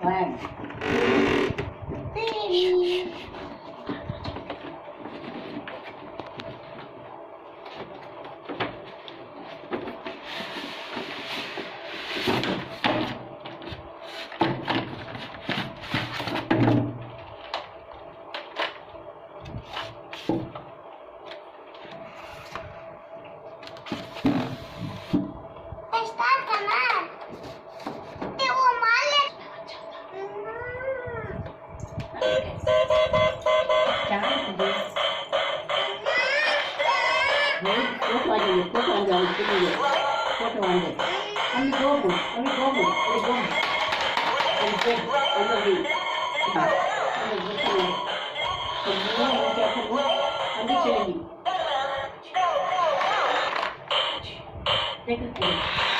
One, two, three. What was it? What was it? What was it? Only go, only go, only go. And get over it. Take it.